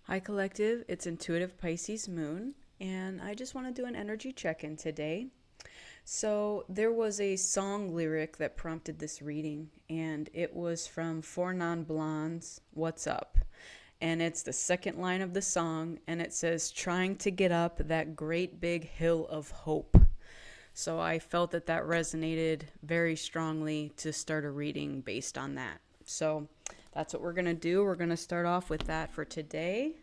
Hi, Collective. It's Intuitive Pisces Moon, and I just want to do an energy check in today. So, there was a song lyric that prompted this reading, and it was from Four Non Blondes, What's Up? And it's the second line of the song, and it says, Trying to get up that great big hill of hope. So, I felt that that resonated very strongly to start a reading based on that. So, that's what we're going to do. We're going to start off with that for today.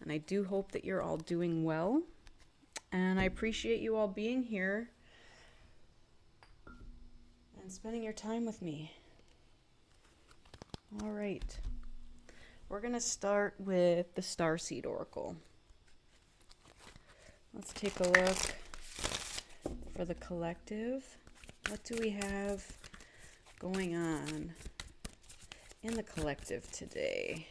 And I do hope that you're all doing well. And I appreciate you all being here and spending your time with me. All right. We're going to start with the Starseed Oracle. Let's take a look for the collective. What do we have going on in the collective today?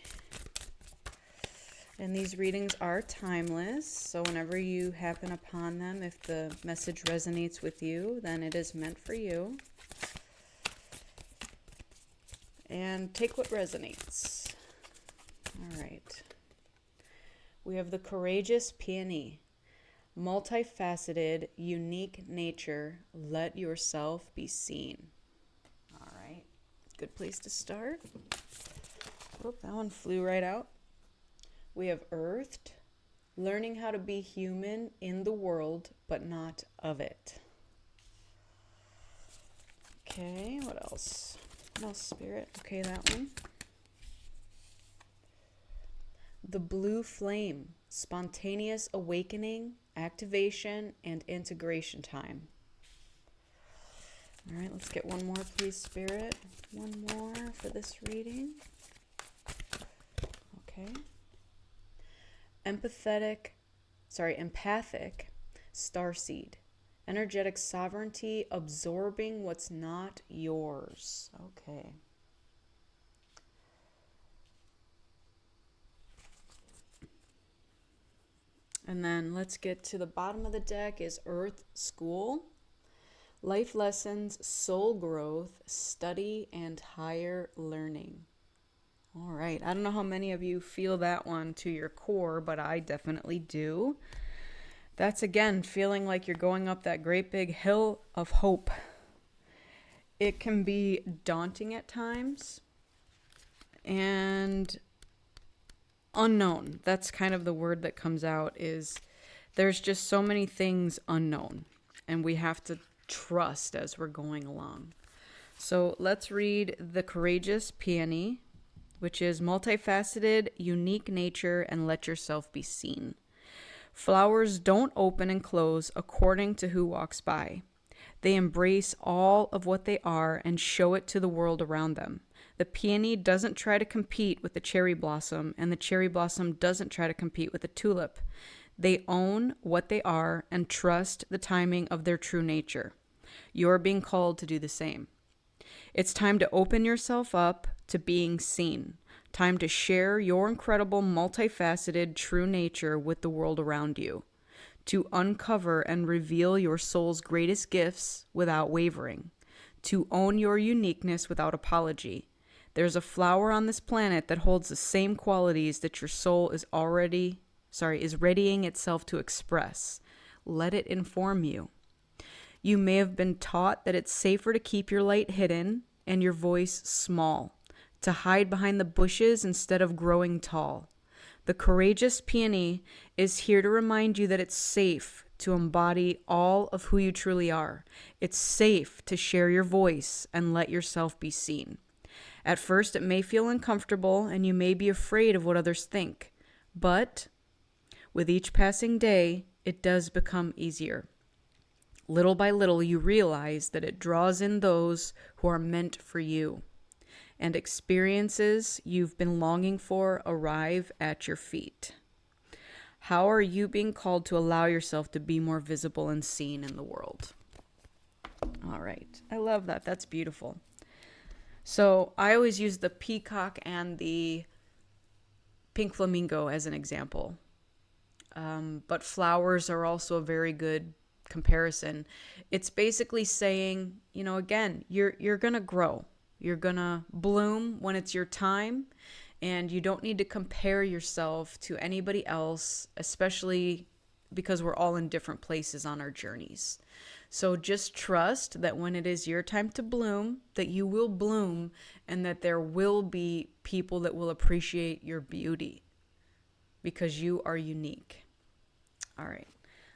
And these readings are timeless, so whenever you happen upon them, if the message resonates with you, then it is meant for you. And take what resonates. All right. We have the Courageous Peony. Multifaceted, unique nature. Let yourself be seen. All right. Good place to start. Oop, that one flew right out. We have Earthed, learning how to be human in the world, but not of it. Okay, what else? What else, Spirit? Okay, that one. The Blue Flame, spontaneous awakening, activation, and integration time. All right, let's get one more, please, Spirit. One more for this reading. Okay. Empathic starseed. Energetic sovereignty, absorbing what's not yours. Okay. And then let's get to the bottom of the deck is Earth School. Life lessons, soul growth, study, and higher learning. All right. I don't know how many of you feel that one to your core, but I definitely do. That's again feeling like you're going up that great big hill of hope. It can be daunting at times and unknown. That's kind of the word that comes out is there's just so many things unknown and we have to trust as we're going along. So let's read the Courageous Peony, which is multifaceted, unique nature, and let yourself be seen. Flowers don't open and close according to who walks by. They embrace all of what they are and show it to the world around them. The peony doesn't try to compete with the cherry blossom, and the cherry blossom doesn't try to compete with the tulip. They own what they are and trust the timing of their true nature. You're being called to do the same. It's time to open yourself up to being seen. Time to share your incredible, multifaceted, true nature with the world around you. To uncover and reveal your soul's greatest gifts without wavering. To own your uniqueness without apology. There's a flower on this planet that holds the same qualities that your soul is readying itself to express. Let it inform you. You may have been taught that it's safer to keep your light hidden and your voice small, to hide behind the bushes instead of growing tall. The Courageous Peony is here to remind you that it's safe to embody all of who you truly are. It's safe to share your voice and let yourself be seen. At first, it may feel uncomfortable and you may be afraid of what others think, but with each passing day, it does become easier. Little by little, you realize that it draws in those who are meant for you, and experiences you've been longing for arrive at your feet. How are you being called to allow yourself to be more visible and seen in the world? All right. I love that. That's beautiful. So I always use the peacock and the pink flamingo as an example. But flowers are also a very good comparison. It's basically saying, again, you're going to grow. You're going to bloom when it's your time, And you don't need to compare yourself to anybody else, especially because we're all in different places on our journeys. So just trust that when it is your time to bloom, that you will bloom, and that there will be people that will appreciate your beauty because you are unique. All right.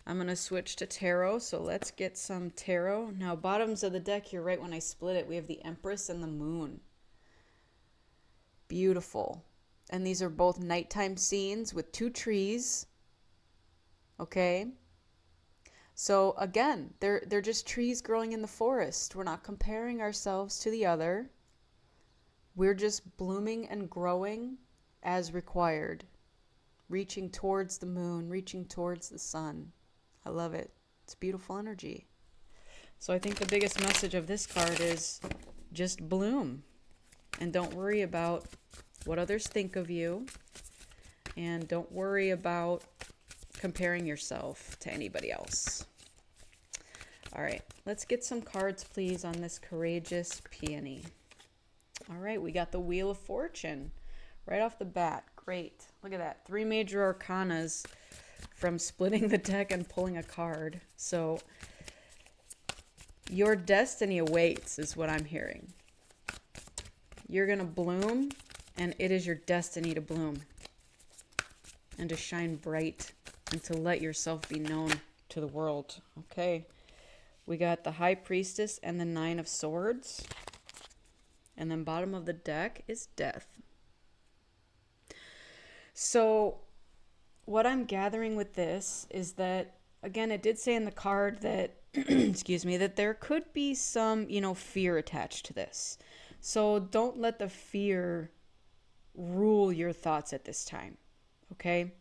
I'm going to switch to tarot. So let's get some tarot. Now, bottoms of the deck, you're right, when I split it, we have the Empress and the Moon. Beautiful. And these are both nighttime scenes with two trees. Okay. So again, they're just trees growing in the forest. We're not comparing ourselves to the other. We're just blooming and growing as required. Reaching towards the moon, reaching towards the sun. I love it. It's beautiful energy. So I think the biggest message of this card is just bloom. And don't worry about what others think of you. And don't worry about comparing yourself to anybody else. All right, let's get some cards, please, on this courageous peony. All right, we got the Wheel of Fortune right off the bat. Great. Look at that. 3 major arcanas from splitting the deck and pulling a card. So your destiny awaits is what I'm hearing. You're going to bloom, and it is your destiny to bloom and to shine bright and to let yourself be known to the world. Okay. We got the High Priestess and the 9 of Swords. And then bottom of the deck is Death. So what I'm gathering with this is that, again, it did say in the card that, excuse me, that there could be some, fear attached to this. So don't let the fear rule your thoughts at this time, okay?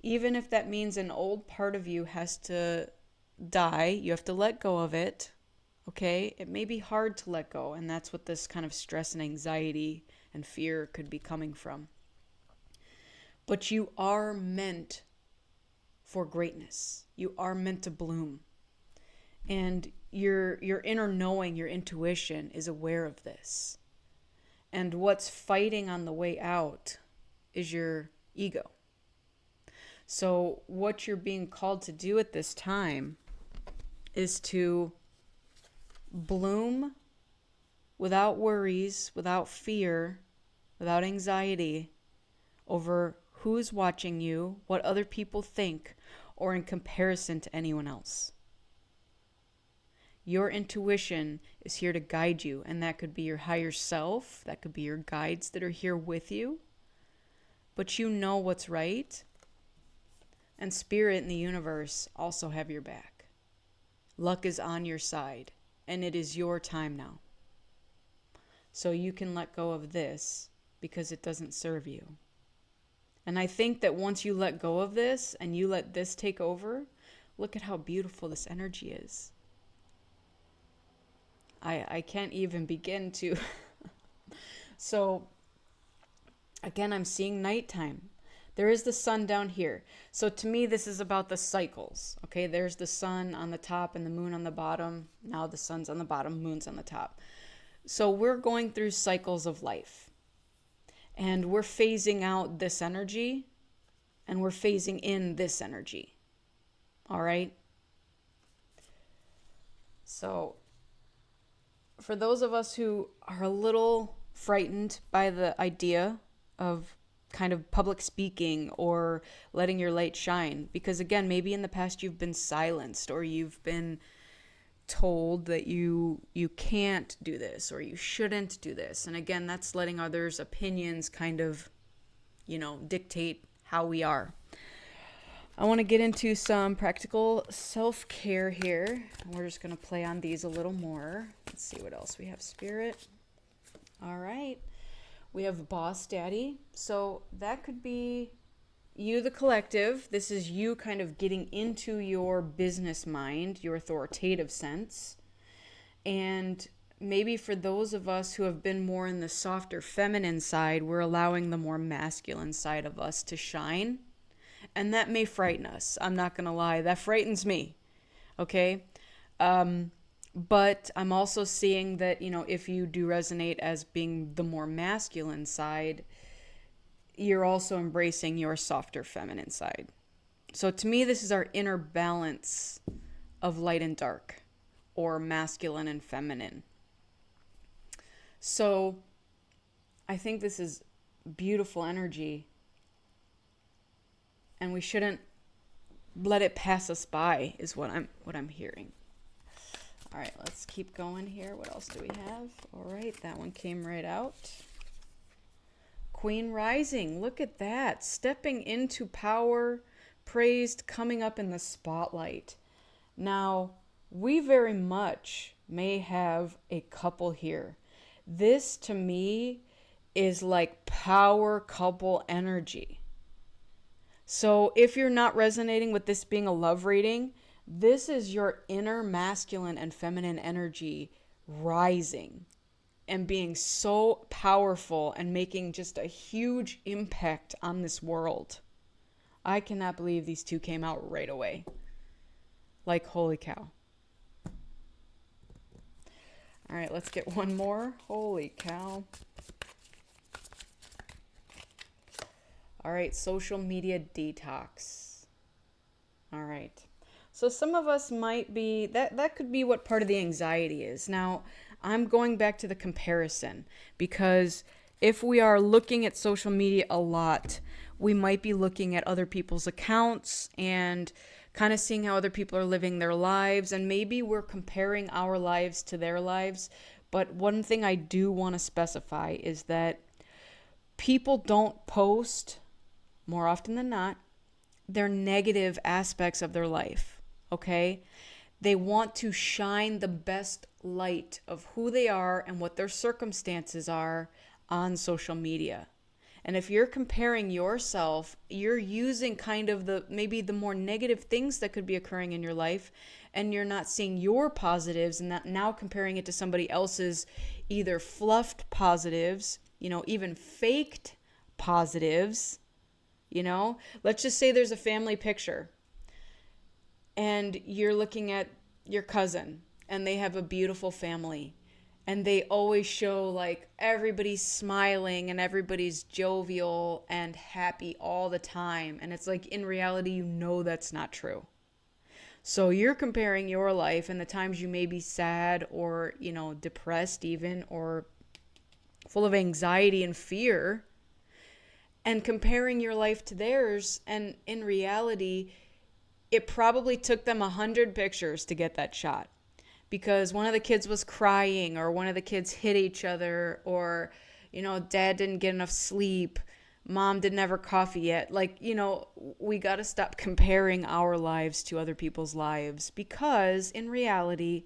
Even if that means an old part of you has to die, you have to let go of it, okay? It may be hard to let go, and that's what this kind of stress and anxiety and fear could be coming from. But you are meant for greatness. You are meant to bloom. And your inner knowing, your intuition is aware of this. And what's fighting on the way out is your ego. So what you're being called to do at this time is to bloom without worries, without fear, without anxiety over who's watching you, what other people think, or in comparison to anyone else. Your intuition is here to guide you, and that could be your higher self, that could be your guides that are here with you, but you know what's right, and Spirit and the universe also have your back. Luck is on your side, and it is your time now. So you can let go of this because it doesn't serve you. And I think that once you let go of this and you let this take over, look at how beautiful this energy is. I can't even begin to. So, again, I'm seeing nighttime. There is the sun down here. So to me, this is about the cycles. Okay, there's the sun on the top and the moon on the bottom. Now the sun's on the bottom, moon's on the top. So we're going through cycles of life. And we're phasing out this energy, and we're phasing in this energy. All right? So for those of us who are a little frightened by the idea of kind of public speaking or letting your light shine, because again, maybe in the past you've been silenced, or you've been told that you can't do this or you shouldn't do this. And again, that's letting others' opinions kind of, dictate how we are. I want to get into some practical self-care here. We're just going to play on these a little more. Let's see what else we have. Spirit. All right. We have Boss Daddy. So that could be you, the collective. This is you kind of getting into your business mind, your authoritative sense. And maybe for those of us who have been more in the softer feminine side, we're allowing the more masculine side of us to shine. And that may frighten us. I'm not going to lie. That frightens me. Okay? But I'm also seeing that, if you do resonate as being the more masculine side, you're also embracing your softer feminine side. So to me, this is our inner balance of light and dark, or masculine and feminine. So I think this is beautiful energy, and we shouldn't let it pass us by, is what I'm hearing. All right, let's keep going here. What else do we have? All right, that one came right out. Queen rising, look at that. Stepping into power, praised, coming up in the spotlight. Now, we very much may have a couple here. This to me is like power couple energy. So if you're not resonating with this being a love reading, this is your inner masculine and feminine energy rising and being so powerful and making just a huge impact on this world. I cannot believe these two came out right away. Like, holy cow. All right, let's get one more. Holy cow. All right, social media detox. All right. So some of us might be, that could be what part of the anxiety is. Now, I'm going back to the comparison, because if we are looking at social media a lot, we might be looking at other people's accounts and kind of seeing how other people are living their lives, and maybe we're comparing our lives to their lives. But one thing I do want to specify is that people don't post, more often than not, their negative aspects of their life, okay? They want to shine the best light of who they are and what their circumstances are on social media. And if you're comparing yourself, you're using kind of maybe the more negative things that could be occurring in your life, and you're not seeing your positives, and that now comparing it to somebody else's either fluffed positives, even faked positives. Let's just say there's a family picture and you're looking at your cousin and they have a beautiful family, and they always show like everybody's smiling and everybody's jovial and happy all the time. And it's like, in reality, that's not true. So you're comparing your life and the times you may be sad or, depressed even, or full of anxiety and fear, and comparing your life to theirs. And in reality, it probably took them 100 pictures to get that shot, because one of the kids was crying, or one of the kids hit each other, or, dad didn't get enough sleep, mom didn't have her coffee yet. Like, we got to stop comparing our lives to other people's lives, because in reality,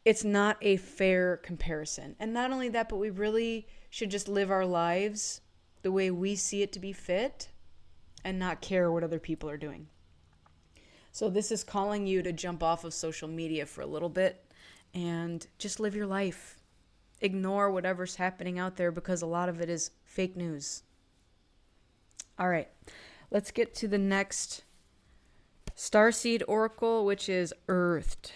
it's not a fair comparison. And not only that, but we really should just live our lives the way we see it to be fit and not care what other people are doing. So this is calling you to jump off of social media for a little bit and just live your life. Ignore whatever's happening out there, because a lot of it is fake news. All right, let's get to the next starseed oracle, which is Earthed.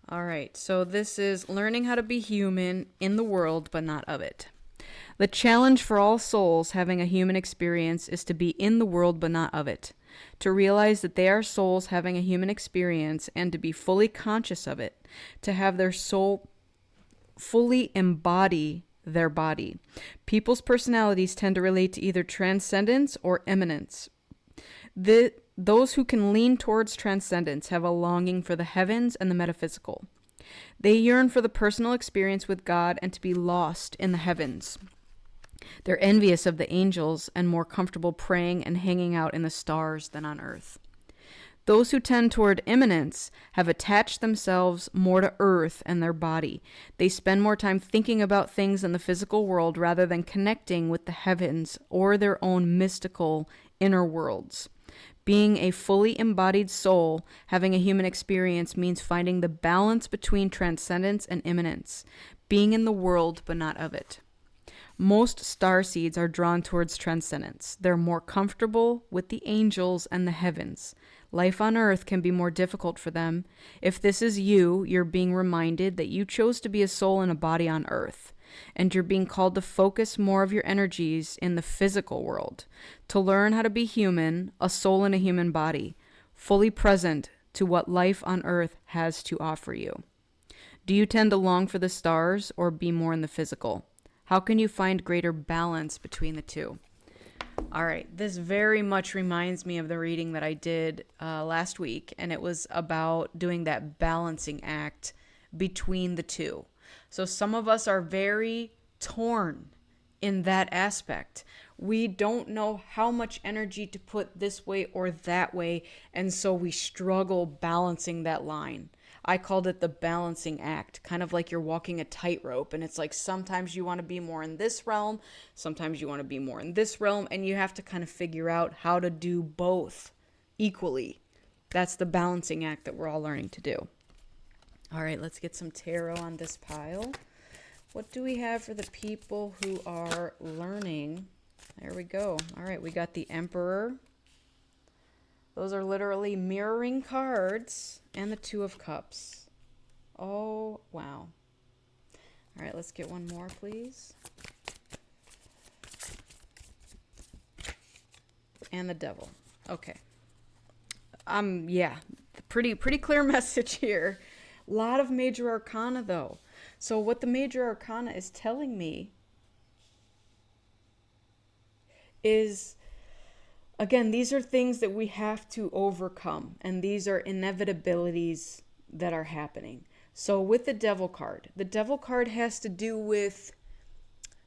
All right, so this is learning how to be human in the world, but not of it. The challenge for all souls having a human experience is to be in the world, but not of it. To realize that they are souls having a human experience and to be fully conscious of it. To have their soul fully embody their body. People's personalities tend to relate to either transcendence or immanence. Those who can lean towards transcendence have a longing for the heavens and the metaphysical. They yearn for the personal experience with God and to be lost in the heavens. They're envious of the angels and more comfortable praying and hanging out in the stars than on earth. Those who tend toward immanence have attached themselves more to earth and their body. They spend more time thinking about things in the physical world rather than connecting with the heavens or their own mystical inner worlds. Being a fully embodied soul, having a human experience, means finding the balance between transcendence and immanence, being in the world but not of it. Most starseeds are drawn towards transcendence. They're more comfortable with the angels and the heavens. Life on earth can be more difficult for them. If this is you, you're being reminded that you chose to be a soul in a body on earth. and you're being called to focus more of your energies in the physical world, to learn how to be human, a soul in a human body, fully present to what life on earth has to offer you. Do you tend to long for the stars or be more in the physical? How can you find greater balance between the two? All right, this very much reminds me of the reading that I did last week, and it was about doing that balancing act between the two. So some of us are very torn in that aspect. We don't know how much energy to put this way or that way, and so we struggle balancing that line. I called it the balancing act, kind of like you're walking a tightrope, and it's like sometimes you want to be more in this realm, sometimes you want to be more in this realm, and you have to kind of figure out how to do both equally. That's the balancing act that we're all learning to do. All right, let's get some tarot on this pile. What do we have for the people who are learning? There we go. All right, we got the Emperor. Those are literally mirroring cards, and the Two of Cups. Oh, wow. All right, let's get one more, please. And the Devil. Okay. Yeah, pretty clear message here. A lot of major arcana, though. So what the major arcana is telling me is, again, these are things that we have to overcome, and these are inevitabilities that are happening. So with the Devil card has to do with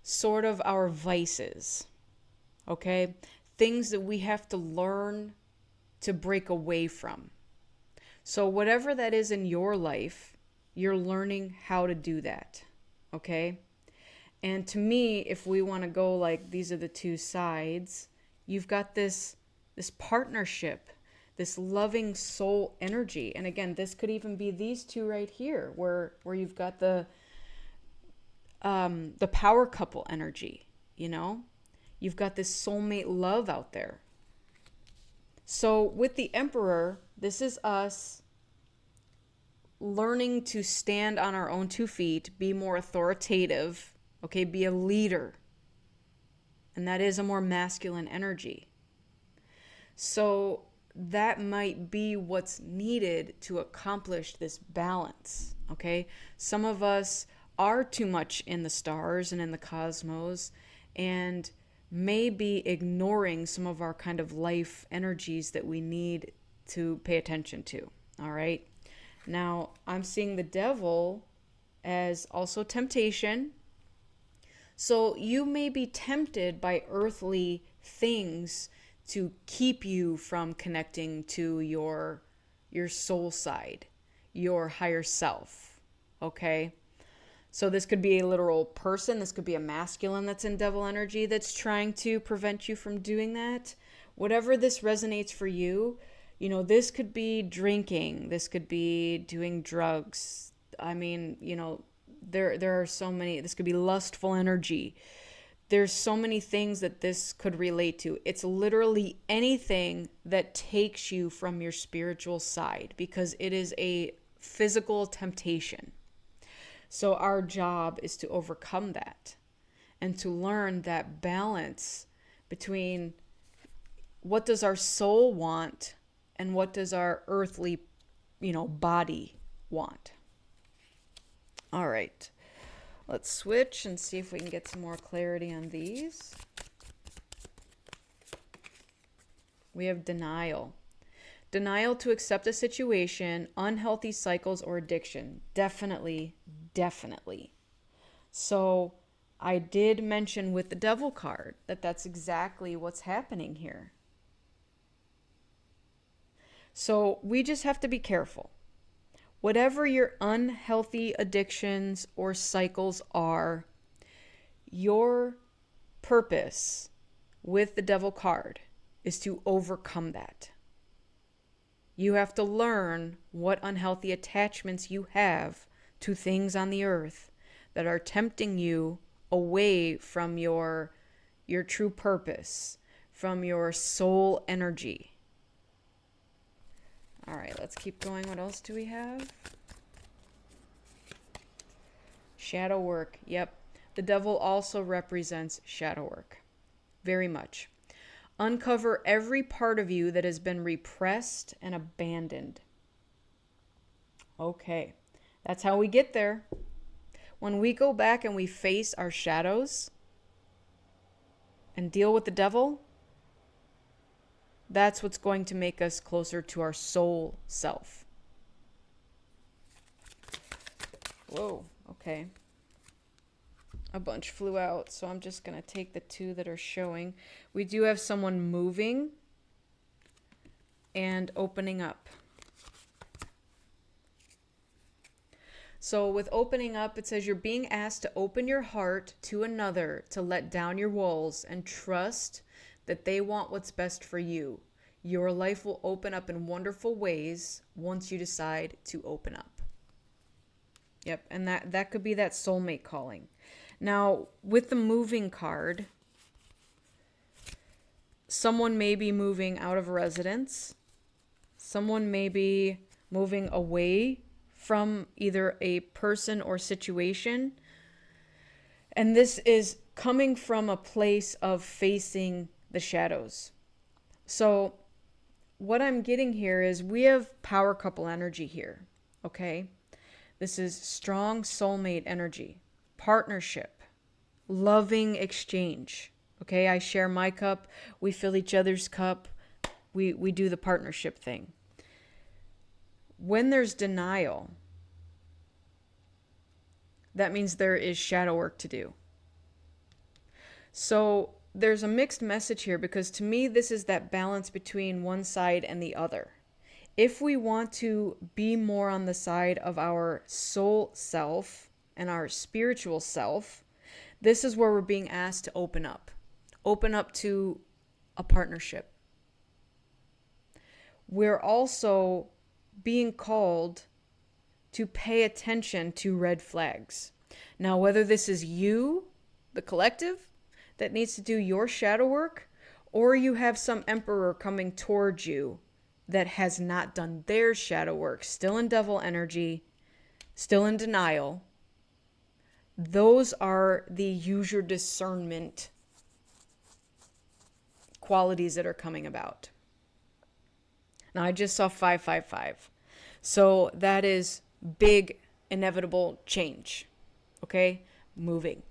sort of our vices, okay? Things that we have to learn to break away from. So whatever that is in your life, you're learning how to do that, okay? And to me, if we want to go like these are the two sides, you've got this partnership, this loving soul energy. And again, this could even be these two right here, where you've got the power couple energy, you know? You've got this soulmate love out there. So with the Emperor, this is us learning to stand on our own 2 feet, be more authoritative, okay, be a leader. And that is a more masculine energy. So that might be what's needed to accomplish this balance, okay? Some of us are too much in the stars and in the cosmos and may be ignoring some of our kind of life energies that we need to pay attention to, all right? Now, I'm seeing the Devil as also temptation. So you may be tempted by earthly things to keep you from connecting to your soul side, your higher self, okay? So this could be a literal person. This could be a masculine that's in Devil energy that's trying to prevent you from doing that. Whatever this resonates for you, you know, this could be drinking. This could be doing drugs. I mean, you know, there are so many. This could be lustful energy. There's so many things that this could relate to. It's literally anything that takes you from your spiritual side because it is a physical temptation. So our job is to overcome that and to learn that balance between what does our soul want and what does our earthly, body want. All right. Let's switch and see if we can get some more clarity on these. We have denial. Denial to accept a situation, unhealthy cycles, or addiction. Definitely. So I did mention with the Devil card that that's exactly what's happening here. So we just have to be careful. Whatever your unhealthy addictions or cycles are, your purpose with the Devil card is to overcome that. You have to learn what unhealthy attachments you have to things on the earth that are tempting you away from your true purpose, from your soul energy. All right, let's keep going. What else do we have? Shadow work. Yep. The devil also represents shadow work, very much. Uncover every part of you that has been repressed and abandoned. Okay, that's how we get there. When we go back and we face our shadows and deal with the devil, that's what's going to make us closer to our soul self. Whoa, okay. A bunch flew out, so I'm just going to take the two that are showing. We do have someone moving and opening up. So with opening up, it says you're being asked to open your heart to another, to let down your walls and trust that they want what's best for you. Your life will open up in wonderful ways once you decide to open up. Yep, and that could be that soulmate calling. Now, with the moving card, someone may be moving out of a residence. Someone may be moving away from either a person or situation. And this is coming from a place of facing the shadows. So what I'm getting here is we have power couple energy here, okay? This is strong soulmate energy, partnership, loving exchange, okay? I share my cup, we fill each other's cup, we do the partnership thing. When there's denial, that means there is shadow work to do. So there's a mixed message here because to me, this is that balance between one side and the other. If we want to be more on the side of our soul self and our spiritual self, this is where we're being asked to open up. Open up to a partnership. We're also being called to pay attention to red flags. Now, whether this is you, the collective, that needs to do your shadow work, or you have some emperor coming towards you that has not done their shadow work, still in devil energy, still in denial, those are the use your discernment qualities that are coming about. Now, I just saw 555. So that is big, inevitable change. Okay? Moving.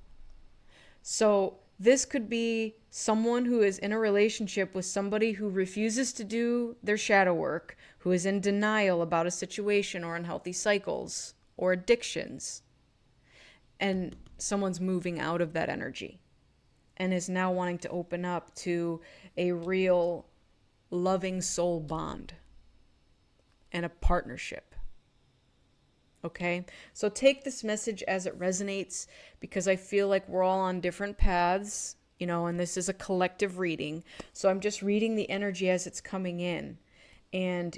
So this could be someone who is in a relationship with somebody who refuses to do their shadow work, who is in denial about a situation or unhealthy cycles or addictions. And someone's moving out of that energy and is now wanting to open up to a real loving soul bond and a partnership. Okay? So take this message as it resonates because I feel like we're all on different paths, and this is a collective reading. So I'm just reading the energy as it's coming in. And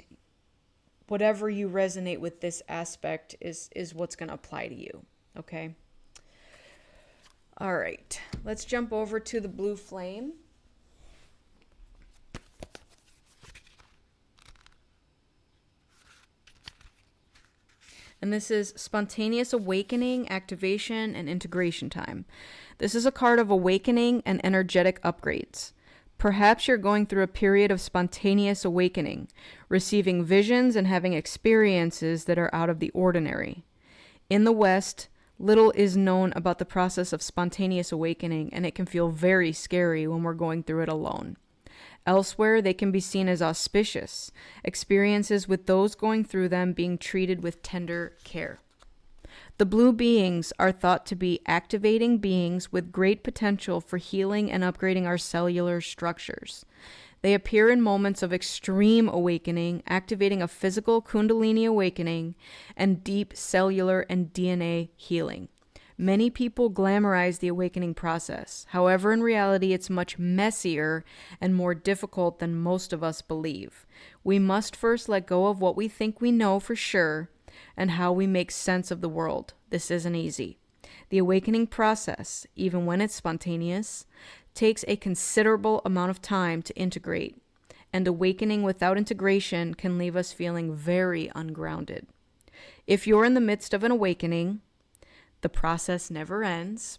whatever you resonate with this aspect is what's going to apply to you. Okay? All right. Let's jump over to the blue flame. And this is spontaneous awakening, activation, and integration time. This is a card of awakening and energetic upgrades. Perhaps you're going through a period of spontaneous awakening, receiving visions and having experiences that are out of the ordinary. In the West, little is known about the process of spontaneous awakening, and it can feel very scary when we're going through it alone. Elsewhere, they can be seen as auspicious, experiences with those going through them being treated with tender care. The blue beings are thought to be activating beings with great potential for healing and upgrading our cellular structures. They appear in moments of extreme awakening, activating a physical kundalini awakening and deep cellular and DNA healing. Many people glamorize the awakening process. However, in reality, it's much messier and more difficult than most of us believe. We must first let go of what we think we know for sure and how we make sense of the world. This isn't easy. The awakening process, even when it's spontaneous, takes a considerable amount of time to integrate, and awakening without integration can leave us feeling very ungrounded. If you're in the midst of an awakening, the process never ends.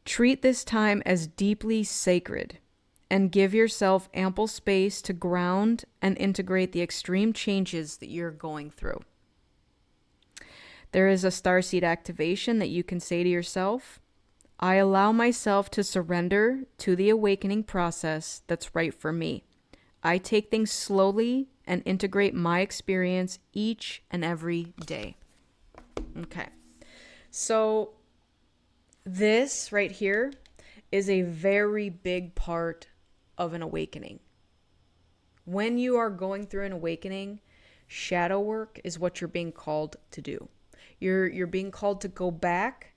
Treat this time as deeply sacred and give yourself ample space to ground and integrate the extreme changes that you're going through. There is a starseed activation that you can say to yourself, I allow myself to surrender to the awakening process that's right for me. I take things slowly and integrate my experience each and every day. Okay. So this right here is a very big part of an awakening. When you are going through an awakening, shadow work is what you're being called to do. You're being called to go back,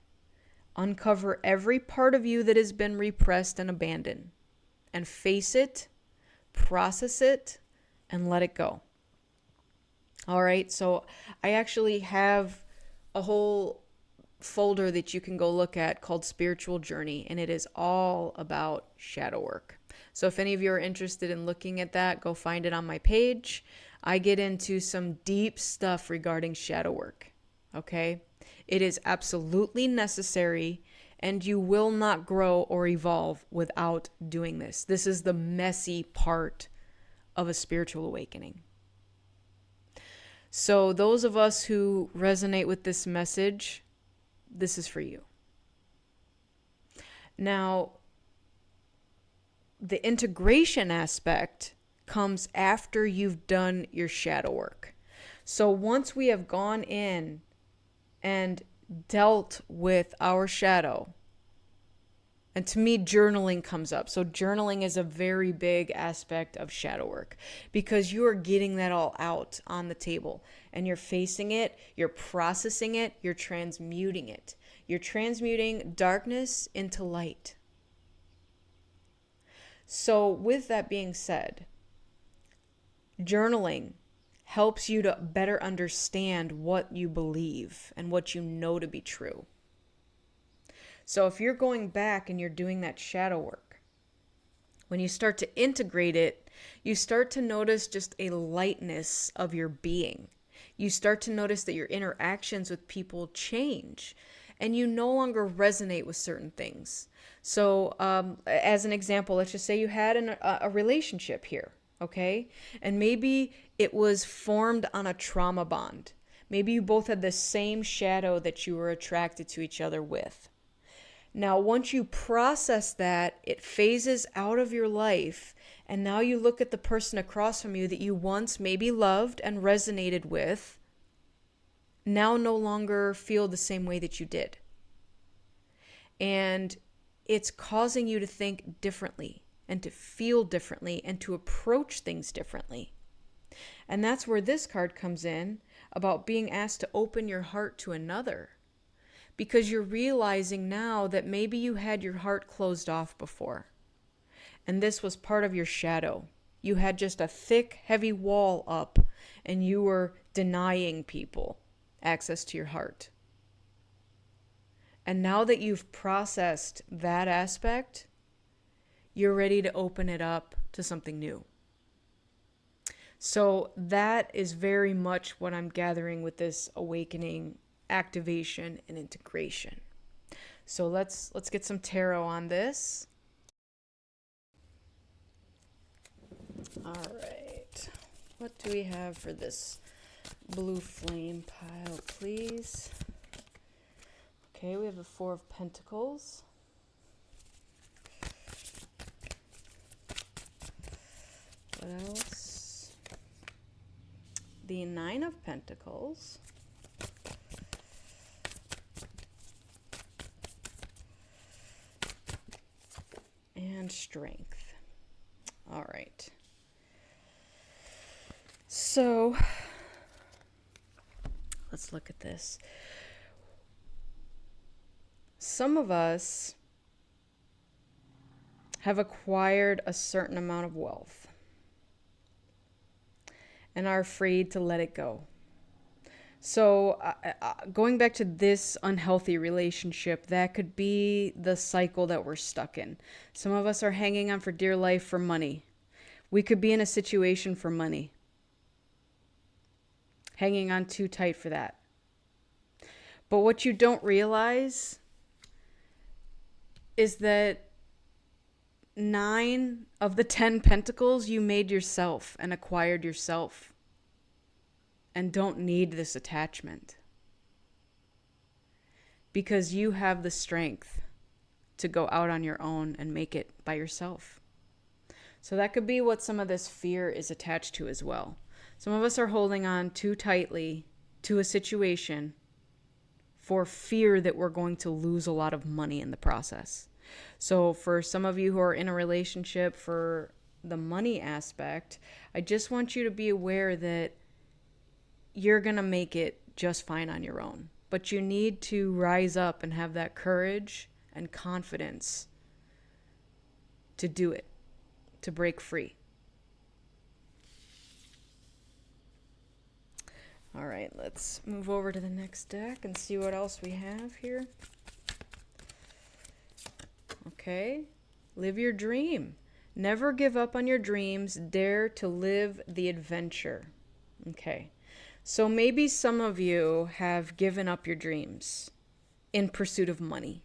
uncover every part of you that has been repressed and abandoned, and face it, process it, and let it go. All right, so I actually have a whole folder that you can go look at called Spiritual Journey, and it is all about shadow work. So if any of you are interested in looking at that, go find it on my page. I get into some deep stuff regarding shadow work. Okay? It is absolutely necessary, and you will not grow or evolve without doing this. This is the messy part of a spiritual awakening. So those of us who resonate with this message, this is for you. Now, the integration aspect comes after you've done your shadow work. So once we have gone in and dealt with our shadow, and to me, journaling comes up. So journaling is a very big aspect of shadow work because you are getting that all out on the table and you're facing it, you're processing it, you're transmuting it. You're transmuting darkness into light. So with that being said, journaling helps you to better understand what you believe and what you know to be true. So if you're going back and you're doing that shadow work, when you start to integrate it, you start to notice just a lightness of your being. You start to notice that your interactions with people change and you no longer resonate with certain things. So as an example, let's just say you had a relationship here, okay? And maybe it was formed on a trauma bond. Maybe you both had the same shadow that you were attracted to each other with. Now, once you process that, it phases out of your life, and now you look at the person across from you that you once maybe loved and resonated with, now no longer feel the same way that you did. And it's causing you to think differently, and to feel differently, and to approach things differently. And that's where this card comes in, about being asked to open your heart to another. Because you're realizing now that maybe you had your heart closed off before. And this was part of your shadow. You had just a thick, heavy wall up, and you were denying people access to your heart. And now that you've processed that aspect, you're ready to open it up to something new. So that is very much what I'm gathering with this awakening, activation, and integration. So let's get some tarot on this. All right. What do we have for this blue flame pile, please? Okay, we have the Four of Pentacles. What else? The Nine of Pentacles. And Strength. All right. So let's look at this. Some of us have acquired a certain amount of wealth and are afraid to let it go. So going back to this unhealthy relationship, that could be the cycle that we're stuck in. Some of us are hanging on for dear life for money. We could be in a situation for money. Hanging on too tight for that. But what you don't realize is that 9 of the 10 pentacles you made yourself and acquired yourself and don't need this attachment because you have the strength to go out on your own and make it by yourself. So that could be what some of this fear is attached to as well. Some of us are holding on too tightly to a situation for fear that we're going to lose a lot of money in the process. So for some of you who are in a relationship, for the money aspect, I just want you to be aware that you're going to make it just fine on your own. But you need to rise up and have that courage and confidence to do it, to break free. All right, let's move over to the next deck and see what else we have here. Okay, live your dream. Never give up on your dreams. Dare to live the adventure. Okay, so maybe some of you have given up your dreams in pursuit of money.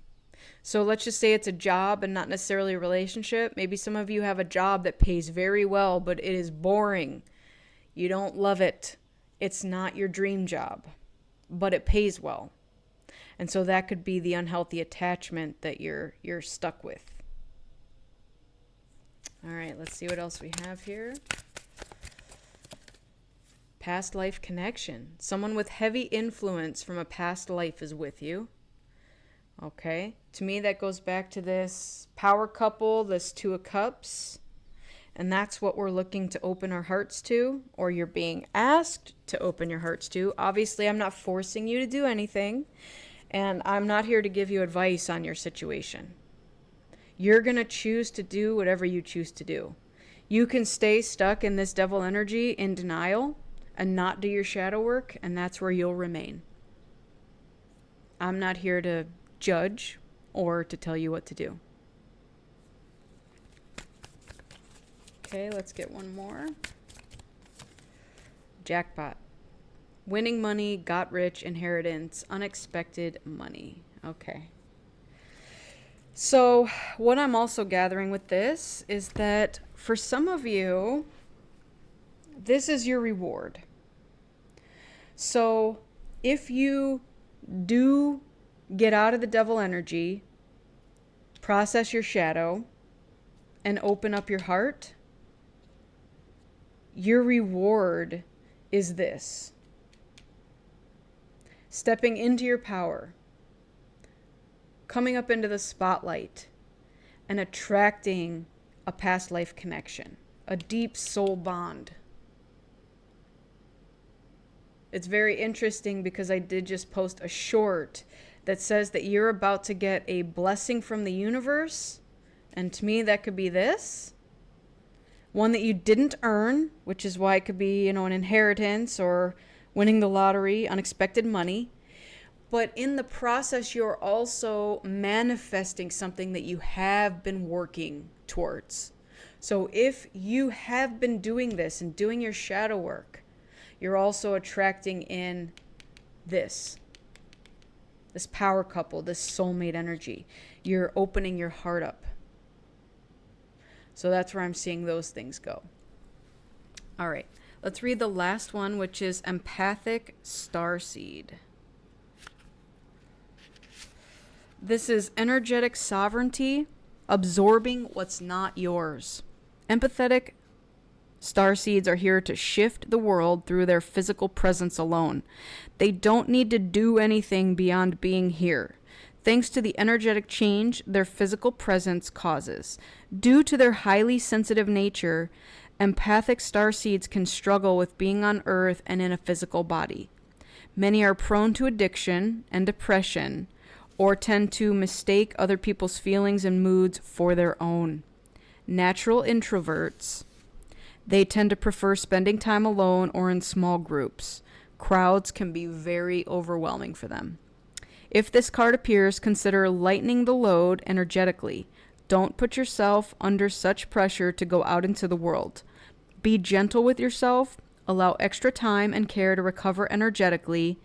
So let's just say it's a job and not necessarily a relationship. Maybe some of you have a job that pays very well, but it is boring. You don't love it. It's not your dream job, but it pays well. And so that could be the unhealthy attachment that you're stuck with. All right, let's see what else we have here. Past life connection. Someone with heavy influence from a past life is with you. Okay, to me that goes back to this power couple, this Two of Cups. And that's what we're looking to open our hearts to, or you're being asked to open your hearts to. Obviously, I'm not forcing you to do anything, and I'm not here to give you advice on your situation. You're going to choose to do whatever you choose to do. You can stay stuck in this devil energy in denial and not do your shadow work, and that's where you'll remain. I'm not here to judge or to tell you what to do. Okay, let's get one more. Jackpot. Winning money, got rich, inheritance, unexpected money. Okay. So what I'm also gathering with this is that for some of you, this is your reward. So if you do get out of the devil energy, process your shadow, and open up your heart, your reward is this. Stepping into your power, coming up into the spotlight, and attracting a past life connection, a deep soul bond. It's very interesting because I did just post a short that says that you're about to get a blessing from the universe, and to me that could be this. One that you didn't earn, which is why it could be, an inheritance or winning the lottery, unexpected money. But in the process, you're also manifesting something that you have been working towards. So if you have been doing this and doing your shadow work, you're also attracting in this power couple, this soulmate energy. You're opening your heart up. So that's where I'm seeing those things go. All right, let's read the last one, which is empathic starseed. This is energetic sovereignty, absorbing what's not yours. Empathetic starseeds are here to shift the world through their physical presence alone. They don't need to do anything beyond being here. Thanks to the energetic change their physical presence causes. Due to their highly sensitive nature, empathic starseeds can struggle with being on Earth and in a physical body. Many are prone to addiction and depression, or tend to mistake other people's feelings and moods for their own. Natural introverts, they tend to prefer spending time alone or in small groups. Crowds can be very overwhelming for them. If this card appears, consider lightening the load energetically. Don't put yourself under such pressure to go out into the world. Be gentle with yourself. Allow extra time and care to recover energetically.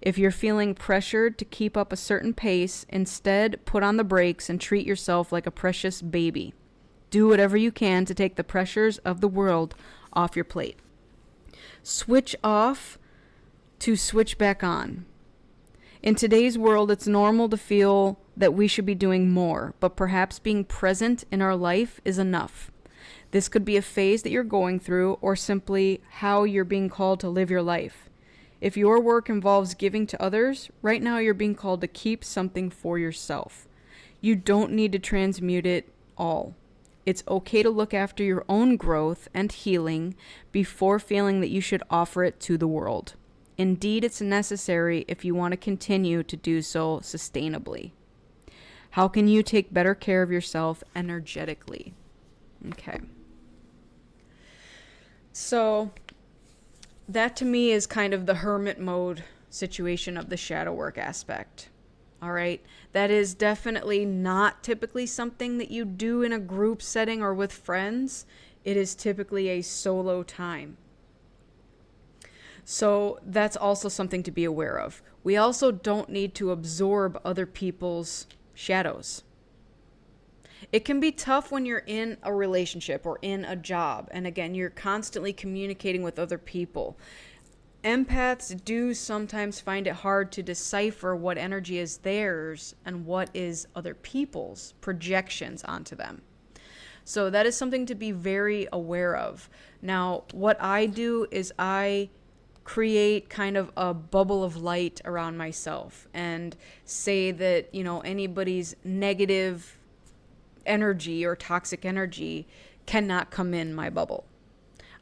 If you're feeling pressured to keep up a certain pace, instead put on the brakes and treat yourself like a precious baby. Do whatever you can to take the pressures of the world off your plate. Switch off to switch back on. In today's world, it's normal to feel that we should be doing more, but perhaps being present in our life is enough. This could be a phase that you're going through or simply how you're being called to live your life. If your work involves giving to others, right now you're being called to keep something for yourself. You don't need to transmute it all. It's okay to look after your own growth and healing before feeling that you should offer it to the world. Indeed, it's necessary if you want to continue to do so sustainably. How can you take better care of yourself energetically? Okay. So that to me is kind of the hermit mode situation of the shadow work aspect. All right. That is definitely not typically something that you do in a group setting or with friends. It is typically a solo time. So that's also something to be aware of. We also don't need to absorb other people's shadows. It can be tough when you're in a relationship or in a job. And again, you're constantly communicating with other people. Empaths do sometimes find it hard to decipher what energy is theirs and what is other people's projections onto them. So that is something to be very aware of. Now, what I do is I create kind of a bubble of light around myself and say that, anybody's negative energy or toxic energy cannot come in my bubble.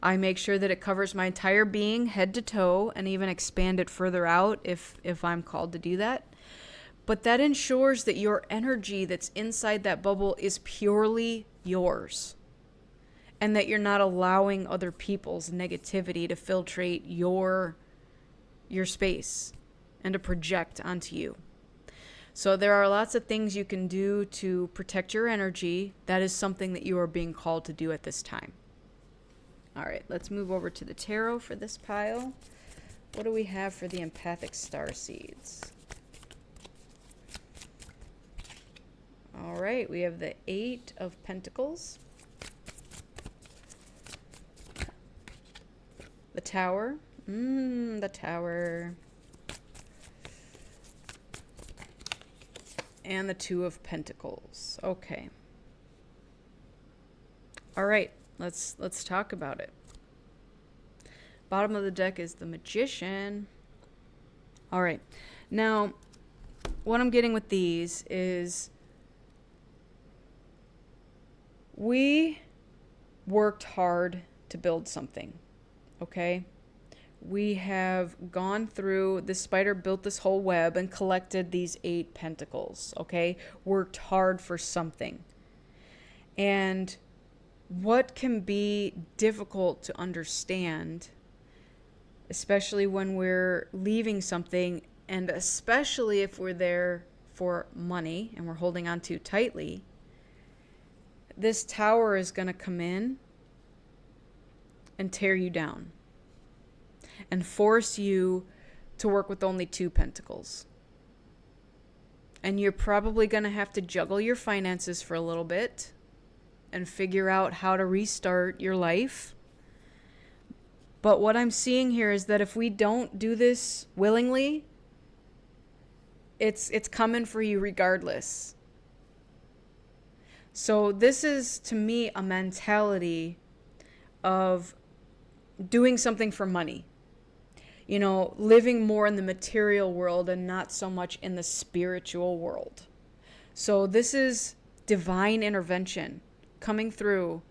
I make sure that it covers my entire being, head to toe, and even expand it further out if I'm called to do that. But that ensures that your energy that's inside that bubble is purely yours, and that you're not allowing other people's negativity to filtrate your space and to project onto you. So there are lots of things you can do to protect your energy. That is something that you are being called to do at this time. All right, let's move over to the tarot for this pile. What do we have for the empathic star seeds? All right, we have the 8 of Pentacles, the Tower, the Tower, and the 2 of Pentacles. Okay. All right, let's talk about it. Bottom of the deck is the Magician. All right. Now, what I'm getting with these is we worked hard to build something, okay? We have gone through, the spider built this whole web and collected these 8 pentacles, okay? Worked hard for something. And what can be difficult to understand, especially when we're leaving something, and especially if we're there for money and we're holding on too tightly, this Tower is going to come in and tear you down and force you to work with only 2 pentacles. And you're probably going to have to juggle your finances for a little bit and figure out how to restart your life. But what I'm seeing here is that if we don't do this willingly, it's coming for you regardless. So this is, to me, a mentality of doing something for money. Living more in the material world and not so much in the spiritual world. So this is divine intervention coming through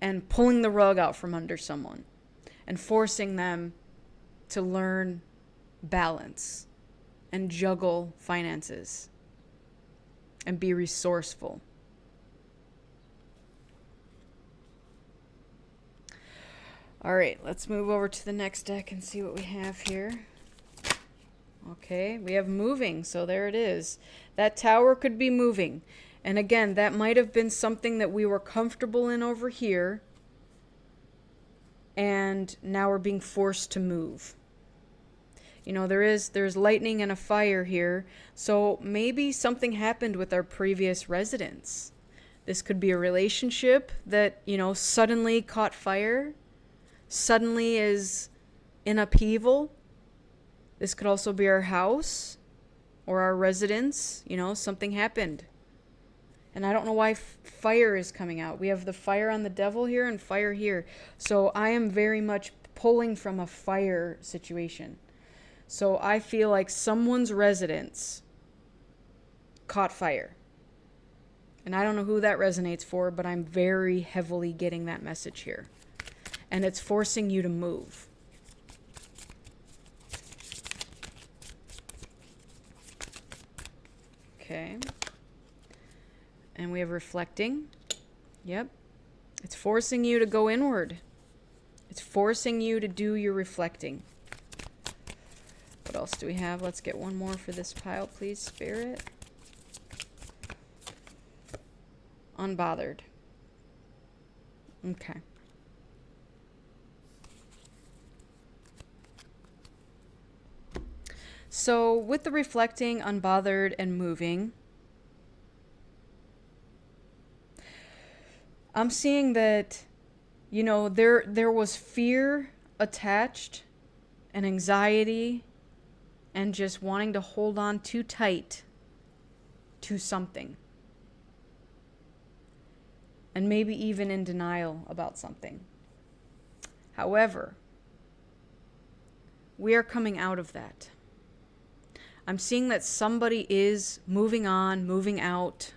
and pulling the rug out from under someone and forcing them to learn balance and juggle finances and be resourceful. All right, let's move over to the next deck and see what we have here. Okay, we have moving, so there it is. That Tower could be moving. And again, that might have been something that we were comfortable in over here, and now we're being forced to move. There's lightning and a fire here. So maybe something happened with our previous residents. This could be a relationship that, suddenly caught fire, suddenly is in upheaval. This could also be our house or our residence. Something happened. And I don't know why fire is coming out. We have the fire on the devil here and fire here. So I am very much pulling from a fire situation. So I feel like someone's residence caught fire. And I don't know who that resonates for, but I'm very heavily getting that message here. And it's forcing you to move. Okay. And we have reflecting. Yep. It's forcing you to go inward. It's forcing you to do your reflecting. What else do we have? Let's get one more for this pile, please, Spirit. Unbothered. Okay. So with the reflecting, unbothered, and moving, I'm seeing that, there was fear attached and anxiety and just wanting to hold on too tight to something. And maybe even in denial about something. However, we are coming out of that. I'm seeing that somebody is moving on, moving out,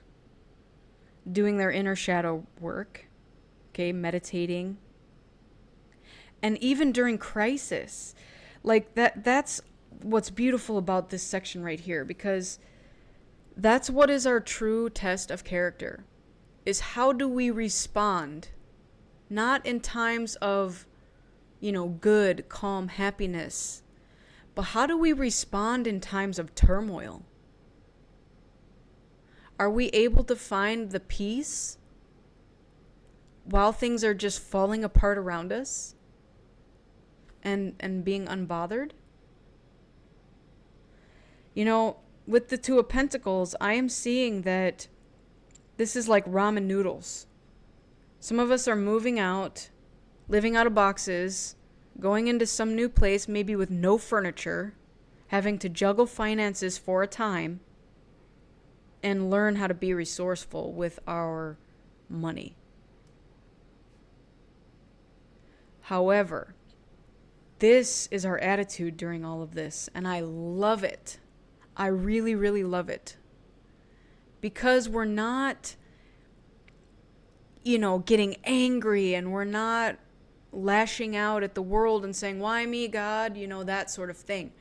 doing their inner shadow work, okay, meditating. And even during crisis, like that's what's beautiful about this section right here, because that's what is our true test of character, is how do we respond, not in times of, good, calm, happiness, but how do we respond in times of turmoil? Are we able to find the peace while things are just falling apart around us and being unbothered? With the Two of Pentacles, I am seeing that this is like ramen noodles. Some of us are moving out, living out of boxes, going into some new place, maybe with no furniture, having to juggle finances for a time, and learn how to be resourceful with our money. However, this is our attitude during all of this, and I love it. I really, really love it. Because we're not, getting angry, and we're not lashing out at the world and saying, why me, God? That sort of thing.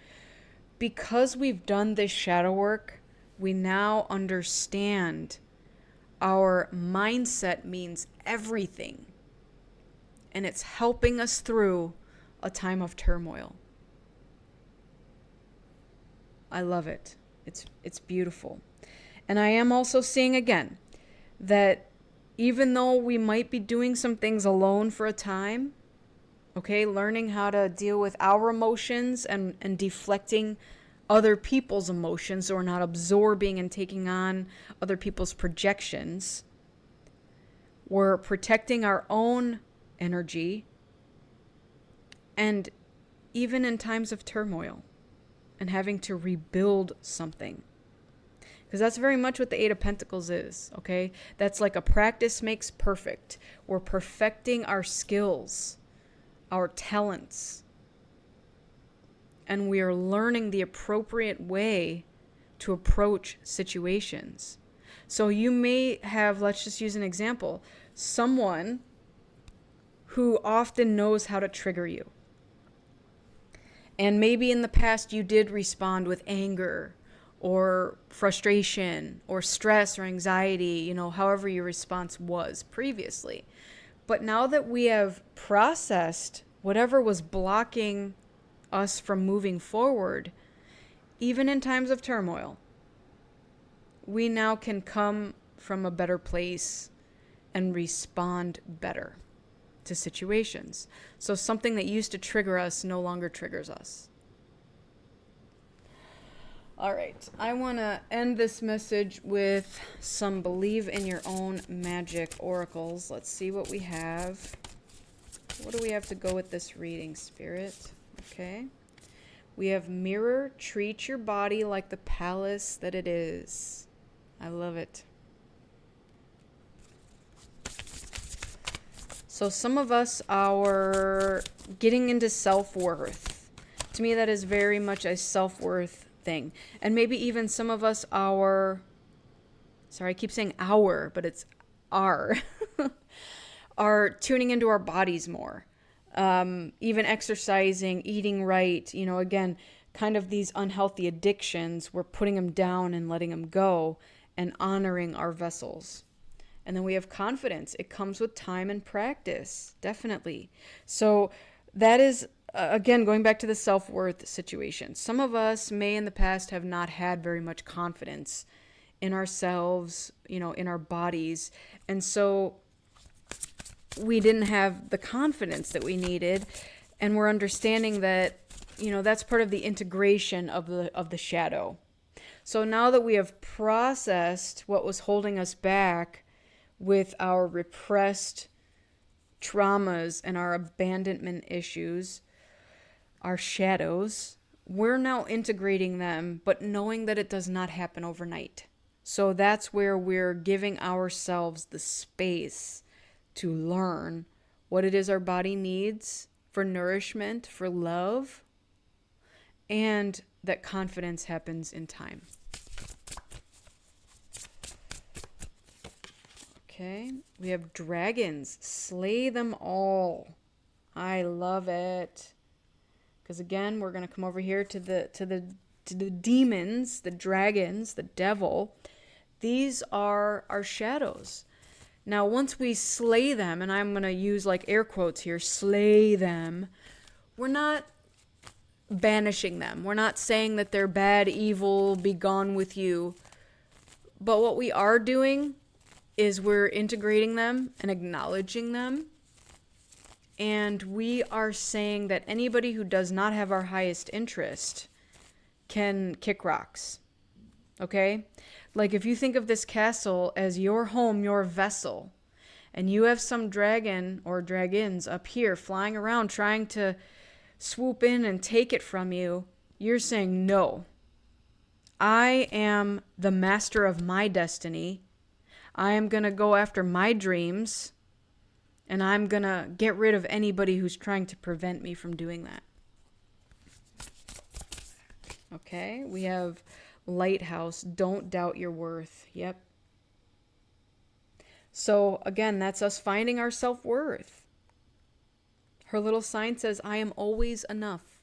Because we've done this shadow work, we now understand our mindset means everything. And it's helping us through a time of turmoil. I love it. It's beautiful. And I am also seeing again that even though we might be doing some things alone for a time, okay, learning how to deal with our emotions and deflecting other people's emotions, so we're not absorbing and taking on other people's projections. We're protecting our own energy, and even in times of turmoil and having to rebuild something. Because that's very much what the Eight of Pentacles is, okay? That's like a practice makes perfect. We're perfecting our skills, our talents, and we are learning the appropriate way to approach situations. So you may have, let's just use an example, someone who often knows how to trigger you. And maybe in the past you did respond with anger or frustration or stress or anxiety, however your response was previously. But now that we have processed whatever was blocking us from moving forward, even in times of turmoil, we now can come from a better place and respond better to situations. So something that used to trigger us no longer triggers us. All right. I want to end this message with some believe in your own magic oracles. Let's see what we have. What do we have to go with this reading, Spirit? Okay. We have mirror, treat your body like the palace that it is. I love it. So some of us are getting into self-worth. To me, that is very much a self-worth thing. And maybe even some of us are, sorry, I keep saying our, but it's our, are tuning into our bodies more. Even exercising, eating right, again, kind of these unhealthy addictions, we're putting them down and letting them go and honoring our vessels. And then we have confidence. It comes with time and practice, definitely. So that is, again, going back to the self-worth situation. Some of us may in the past have not had very much confidence in ourselves, in our bodies. And so we didn't have the confidence that we needed. And we're understanding that, that's part of the integration of the shadow. So now that we have processed what was holding us back with our repressed traumas and our abandonment issues, our shadows, we're now integrating them, but knowing that it does not happen overnight. So that's where we're giving ourselves the space to learn what it is our body needs for nourishment, for love, and that confidence happens in time. Okay, we have dragons. Slay them all. I love it. Because again, we're going to come over here to the demons, the dragons, the devil. These are our shadows. Now, once we slay them, and I'm going to use like air quotes here, slay them, we're not banishing them. We're not saying that they're bad, evil, be gone with you. But what we are doing is we're integrating them and acknowledging them. And we are saying that anybody who does not have our highest interest can kick rocks. Okay? Like if you think of this castle as your home, your vessel, and you have some dragon or dragons up here flying around trying to swoop in and take it from you, you're saying, no. I am the master of my destiny. I am going to go after my dreams, and I'm going to get rid of anybody who's trying to prevent me from doing that. Okay, we have lighthouse. Don't doubt your worth. Yep. So again, that's us finding our self-worth. Her little sign says, I am always enough.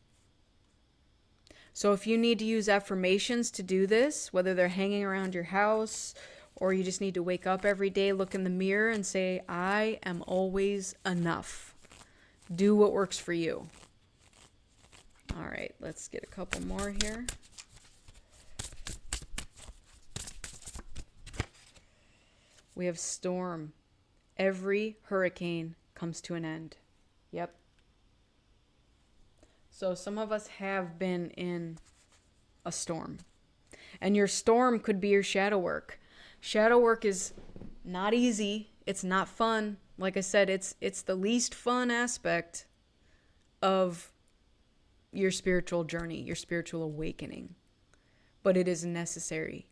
So if you need to use affirmations to do this, whether they're hanging around your house, or you just need to wake up every day, look in the mirror and say, I am always enough. Do what works for you. All right, let's get a couple more here. We have storm. Every hurricane comes to an end. Yep. So some of us have been in a storm. And your storm could be your shadow work. Shadow work is not easy. It's not fun. Like I said, it's the least fun aspect of your spiritual journey, your spiritual awakening. But it is necessary.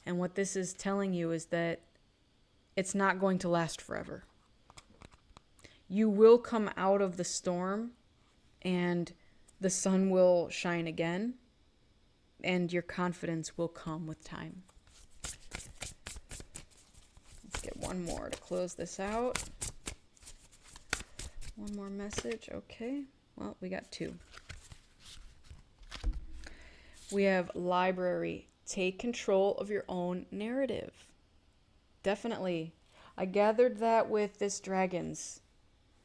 And what this is telling you is that it's not going to last forever. You will come out of the storm and the sun will shine again and your confidence will come with time. Let's get one more to close this out. One more message. Okay. Well, we got two. We have library. Take control of your own narrative. Definitely. I gathered that with this dragons.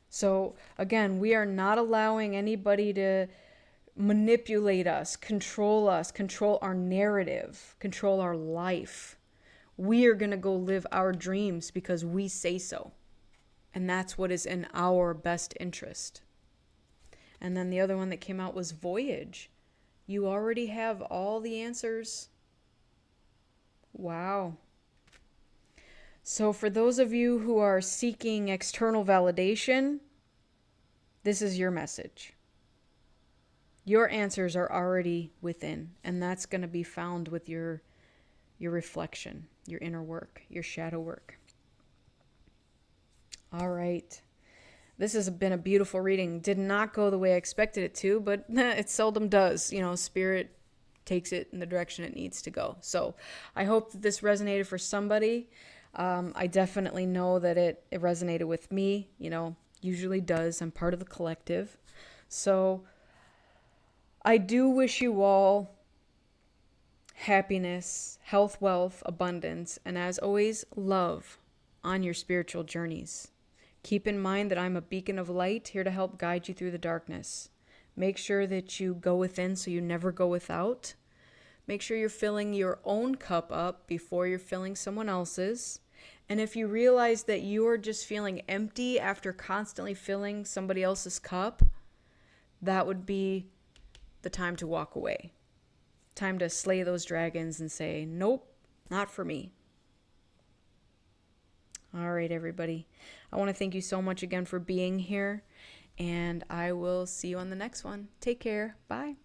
So again, we are not allowing anybody to manipulate us, control our narrative, control our life. We are going to go live our dreams because we say so. And that's what is in our best interest. And then the other one that came out was voyage. You already have all the answers. Wow. So, for those of you who are seeking external validation, this is your message. Your answers are already within, and that's going to be found with your reflection, your inner work, your shadow work. All right. This has been a beautiful reading. Did not go the way I expected it to, but it seldom does. You know, spirit takes it in the direction it needs to go. So I hope that this resonated for somebody. I definitely know that it resonated with me, you know, usually does. I'm part of the collective. So I do wish you all happiness, health, wealth, abundance, and as always, love on your spiritual journeys. Keep in mind that I'm a beacon of light here to help guide you through the darkness. Make sure that you go within so you never go without. Make sure you're filling your own cup up before you're filling someone else's. And if you realize that you're just feeling empty after constantly filling somebody else's cup, that would be the time to walk away. Time to slay those dragons and say, nope, not for me. All right, everybody. I want to thank you so much again for being here, and I will see you on the next one. Take care. Bye.